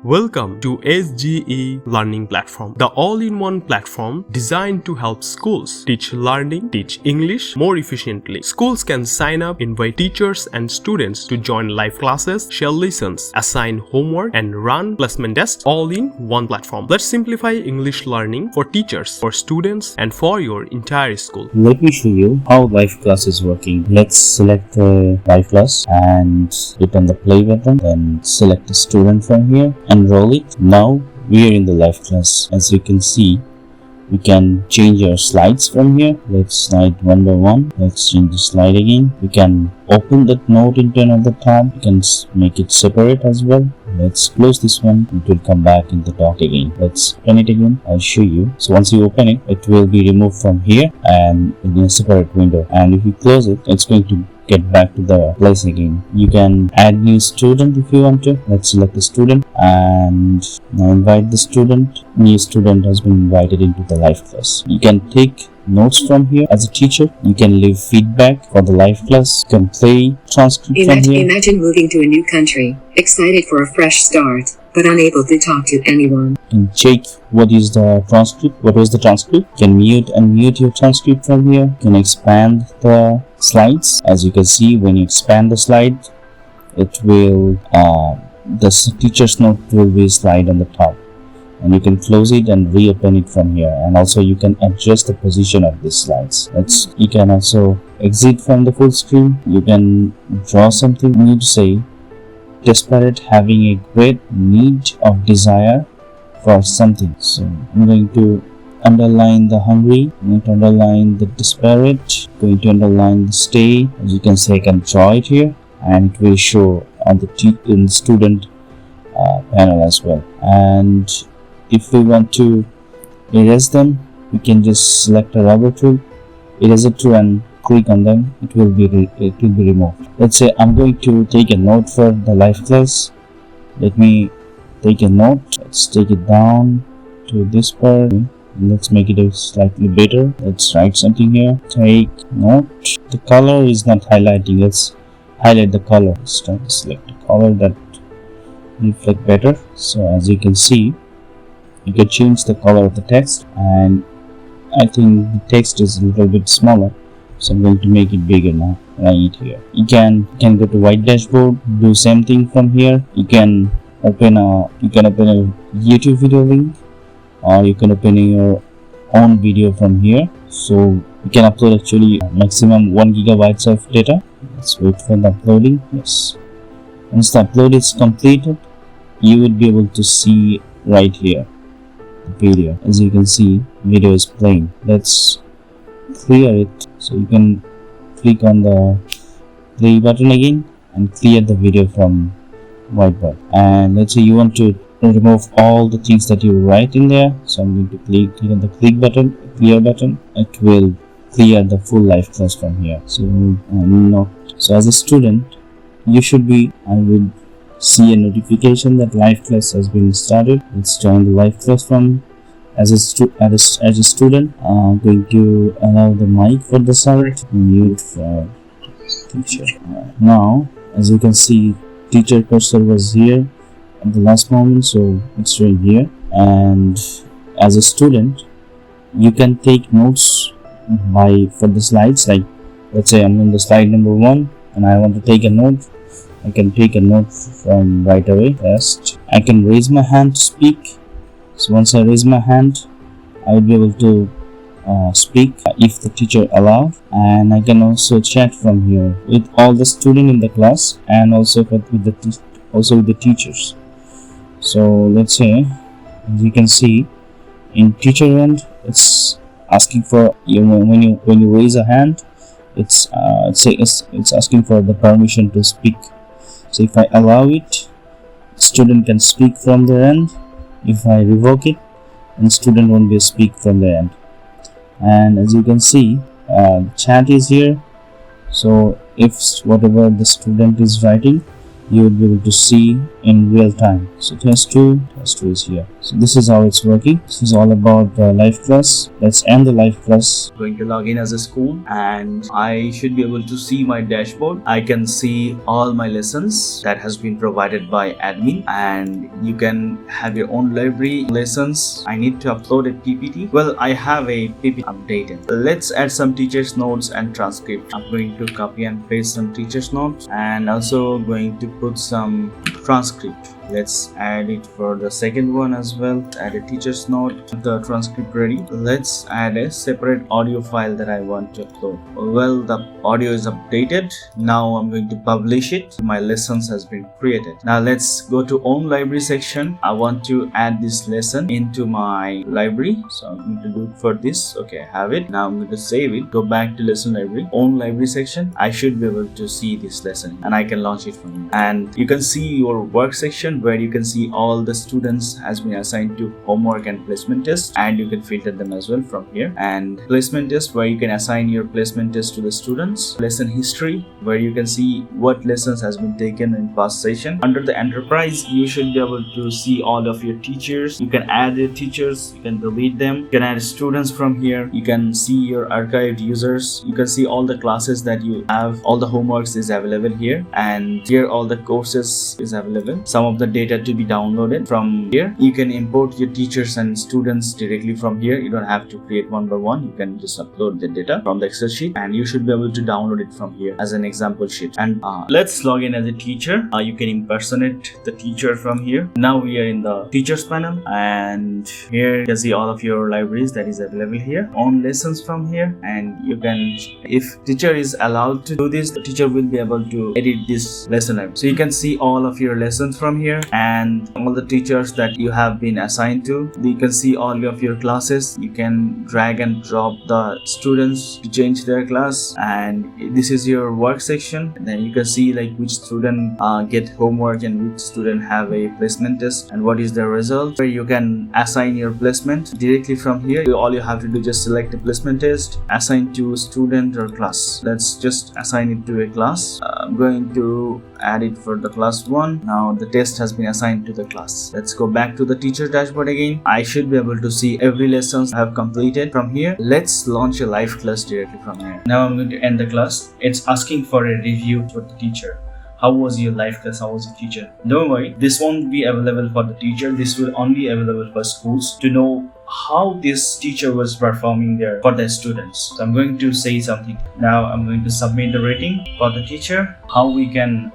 Welcome to SGE Learning Platform, the all-in-one platform designed to help schools teach English more efficiently. Schools can sign up, invite teachers and students to join live classes, share lessons, assign homework, and run placement tests all in one platform. Let's simplify English learning for teachers, for students, and for your entire school. Let me show you how live class is working. Let's select the live class and click on the play button, then select a student from here. Enroll it. Now we are in the live class. As you can see, we can change our slides from here. Let's slide one by one. Let's change the slide again. We can open that note into another tab. We can make it separate as well. Let's close this one. It will come back in the dock again. Let's open it again. I'll show you. So once you open it, it will be removed from here and in a separate window. And if you close it, it's going to get back to the place again. You can add new student if you want to. Let's select the student and now invite the student. New student has been invited into the live class. You can take notes from here as a teacher. You can leave feedback for the live class. You can play transcript from here. Imagine moving to a new country, excited for a fresh start, but unable to talk to anyone. You can check what is the transcript. What was the transcript? You can mute and mute your transcript from here. You can expand the slides. As you can see, when you expand the slide, it will the teacher's note will be slide on the top, and you can close it and reopen it from here. And also you can adjust the position of these slides. You can also exit from the full screen. You can draw something new to say. Desperate, having a great need of desire for something. So I'm going to underline the hungry, I'm going to underline the desperate, going to underline the stay. As you can see, I can draw it here and it will show on the student panel as well. And if we want to erase them, we can just select a rubber tool, erase it tool, and click on them. It will be removed. Let's say I'm going to take a note for the live class. Let me take a note. Let's take it down to this part. Let's make it slightly better. Let's write something here. Take note. The color is not highlighting. Let's highlight the color. Let's try to select a color that reflect better. So as you can see, you can change the color of the text, and I think the text is a little bit smaller, so I'm going to make it bigger now. Right here. You can go to white dashboard. Do same thing from here. You can open a YouTube video link, or you can open your own video from here. So you can upload actually maximum 1 GB of data. Let's wait for the uploading. Yes. Once the upload is completed, you would be able to see right here the video. As you can see, video is playing. Let's clear it. So you can click on the play button again and clear the video from whiteboard. And let's say you want to remove all the things that you write in there. So I'm going to click on the clear button. It will clear the full live class from here. So as a student, I will see a notification that live class has been started. Let's join the live class from as a student. I'm going to allow the mic for the side, mute for teacher. Now, as you can see, teacher cursor was here at the last moment, so it's right here. And as a student, you can take notes for the slides. Like, let's say I'm on the slide number 1 and I want to take a note. I can take a note from right away. First, I can raise my hand to speak. So once I raise my hand, I will be able to speak if the teacher allowed. And I can also chat from here with all the students in the class, and also with the teachers. So let's say, as you can see, in teacher end, it's asking for when you raise a hand, it's asking for the permission to speak. So if I allow it, student can speak from their end. If I revoke it, then student won't be speak from their end. And as you can see, chat is here. So if whatever the student is writing, you will be able to see in real time. So test 2 is here. So this is how it's working. This is all about the live class. Let's end the live class. Going to log in as a school, and I should be able to see my dashboard. I can see all my lessons that has been provided by admin, and you can have your own library lessons. I need to upload a PPT. Well, I have a PPT updated. Let's add some teachers notes and transcript. I'm going to copy and paste some teachers notes, and also going to put some transcript. Let's add it for the second one as well. Add a teacher's note, the transcript ready. Let's add a separate audio file that I want to upload. Well, the audio is updated. Now I'm going to publish it. My lessons has been created. Now let's go to own library section. I want to add this lesson into my library. So I'm going to do it for this. Okay, I have it. Now I'm going to save it. Go back to lesson library, own library section. I should be able to see this lesson and I can launch it from here. And you can see your work section, where you can see all the students has been assigned to homework and placement test, and you can filter them as well from here. And placement test, where you can assign your placement test to the students. Lesson history, where you can see what lessons has been taken in past session. Under the enterprise, you should be able to see all of your teachers. You can add your teachers, you can delete them, you can add students from here. You can see your archived users. You can see all the classes that you have. All the homeworks is available here, and here all the courses is available. Some of the data to be downloaded from here. You can import your teachers and students directly from here. You don't have to create one by one. You can just upload the data from the Excel sheet, and you should be able to download it from here as an example sheet. And let's log in as a teacher. You can impersonate the teacher from here. Now we are in the teachers panel, and here you can see all of your libraries that is available here. Own lessons from here, and you can, if teacher is allowed to do this, the teacher will be able to edit this lesson library. So you can see all of your lessons from here, and all the teachers that you have been assigned to. You can see all of your classes. You can drag and drop the students to change their class, and this is your work section. And then you can see like which student get homework and which student have a placement test and what is the result. Where you can assign your placement directly from here. All you have to do, just select a placement test, assign to student or class. Let's just assign it to a class. I'm going to add it for the class 1. Now the test has been assigned to the class. Let's go back to the teacher dashboard again. I should be able to see every lesson I have completed from here. Let's launch a live class directly from here. Now I'm going to end the class. It's asking for a review for the teacher. How was your live class? How was your teacher? Don't worry, this won't be available for the teacher. This will only be available for schools to know how this teacher was performing there for the students. So I'm going to say something. Now I'm going to submit the rating for the teacher. How we can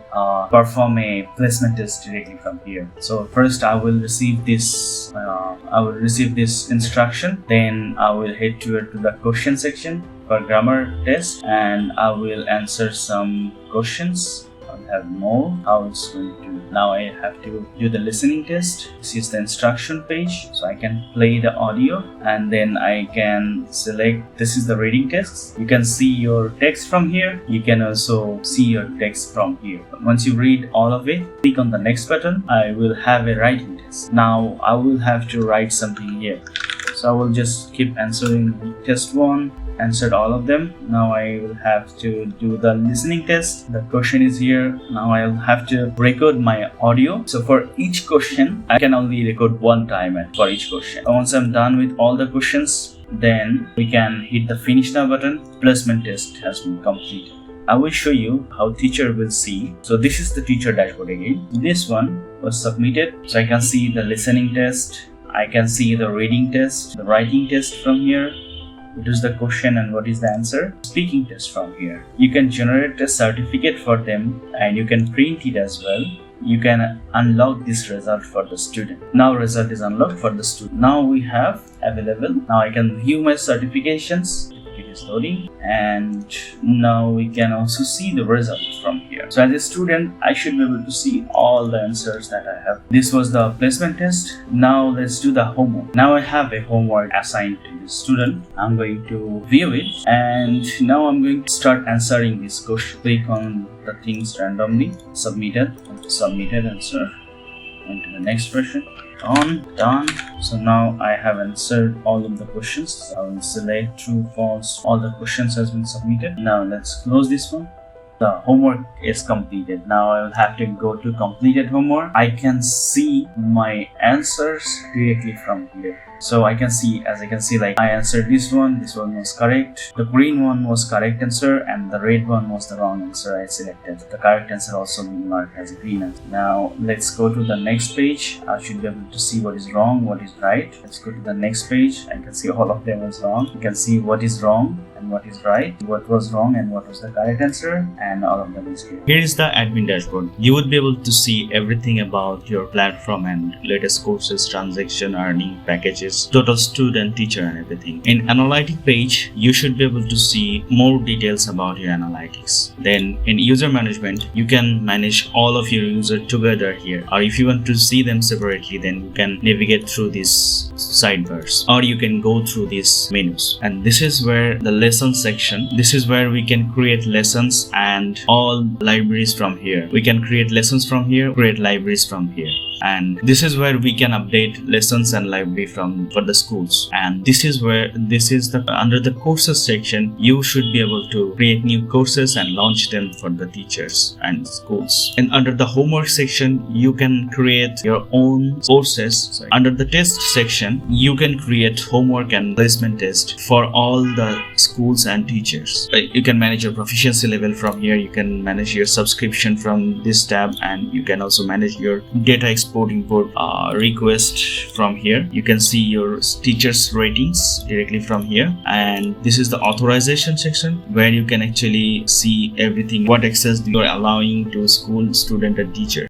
perform a placement test directly from here. So first I will receive this instruction. Then I will head to the question section for grammar test, and I will answer some questions. Have more how it's going to. Now I have to do the listening test. This is the instruction page, so I can play the audio, and then I can select. This is the reading test. You can see your text from here. You can also see your text from here. Once you read all of it, click on the next button. I will have a writing test. Now I will have to write something here, so I will just keep answering test 1. Answered all of them. Now I will have to do the listening test. The question is here. Now I'll have to record my audio. So for each question, I can only record one time for each question. Once I'm done with all the questions, then we can hit the finish now button. Placement test has been completed. I will show you how teacher will see. So this is the teacher dashboard again. This one was submitted. So I can see the listening test. I can see the reading test, the writing test from here. What is the question and what is the answer? Speaking test from here. You can generate a certificate for them, and you can print it as well. You can unlock this result for the student. Now result is unlocked for the student. Now we have available. Now I can view my certifications. It is loading, and now we can also see the results from here. So as a student, I should be able to see all the answers that I have. This was the placement test. Now let's do the homework. Now I have a homework assigned to the student. I'm going to view it, and now I'm going to start answering this question. Click on the things randomly. Submitted answer. Into the next question. Done. So now I have answered all of the questions. I will select true, false. All the questions has been submitted. Now let's close this one. the homework is completed. Now I will have to go to completed homework. I can see my answers directly from here. So I can see, as I can see, like I answered this one was correct, the green one was correct answer, and the red one was the wrong answer I selected. The correct answer also being marked as a green answer. Now let's go to the next page. I should be able to see what is wrong, what is right. Let's go to the next page. I can see all of them was wrong. You can see what is wrong and what is right, what was wrong and what was the correct answer, and all of them is here. Here is the admin dashboard. You would be able to see everything about your platform and latest courses, transaction, earning, packages, total student, teacher, and everything. In analytic page, you should be able to see more details about your analytics. Then in user management, you can manage all of your users together here, or if you want to see them separately, then you can navigate through these sidebars, or you can go through these menus. And this is where the lesson section, this is where we can create lessons and all libraries from here. We can create lessons from here, create libraries from here. And this is where we can update lessons and library for the schools. And this is where under the courses section, you should be able to create new courses and launch them for the teachers and schools. And under the homework section, you can create your own courses. Under the test section, you can create homework and placement test for all the schools and teachers. You can manage your proficiency level from here. You can manage your subscription from this tab, and you can also manage your data import request from here. You can see your teachers ratings directly from here. And this is the authorization section, where you can actually see everything, what access you are allowing to school, student, and teacher.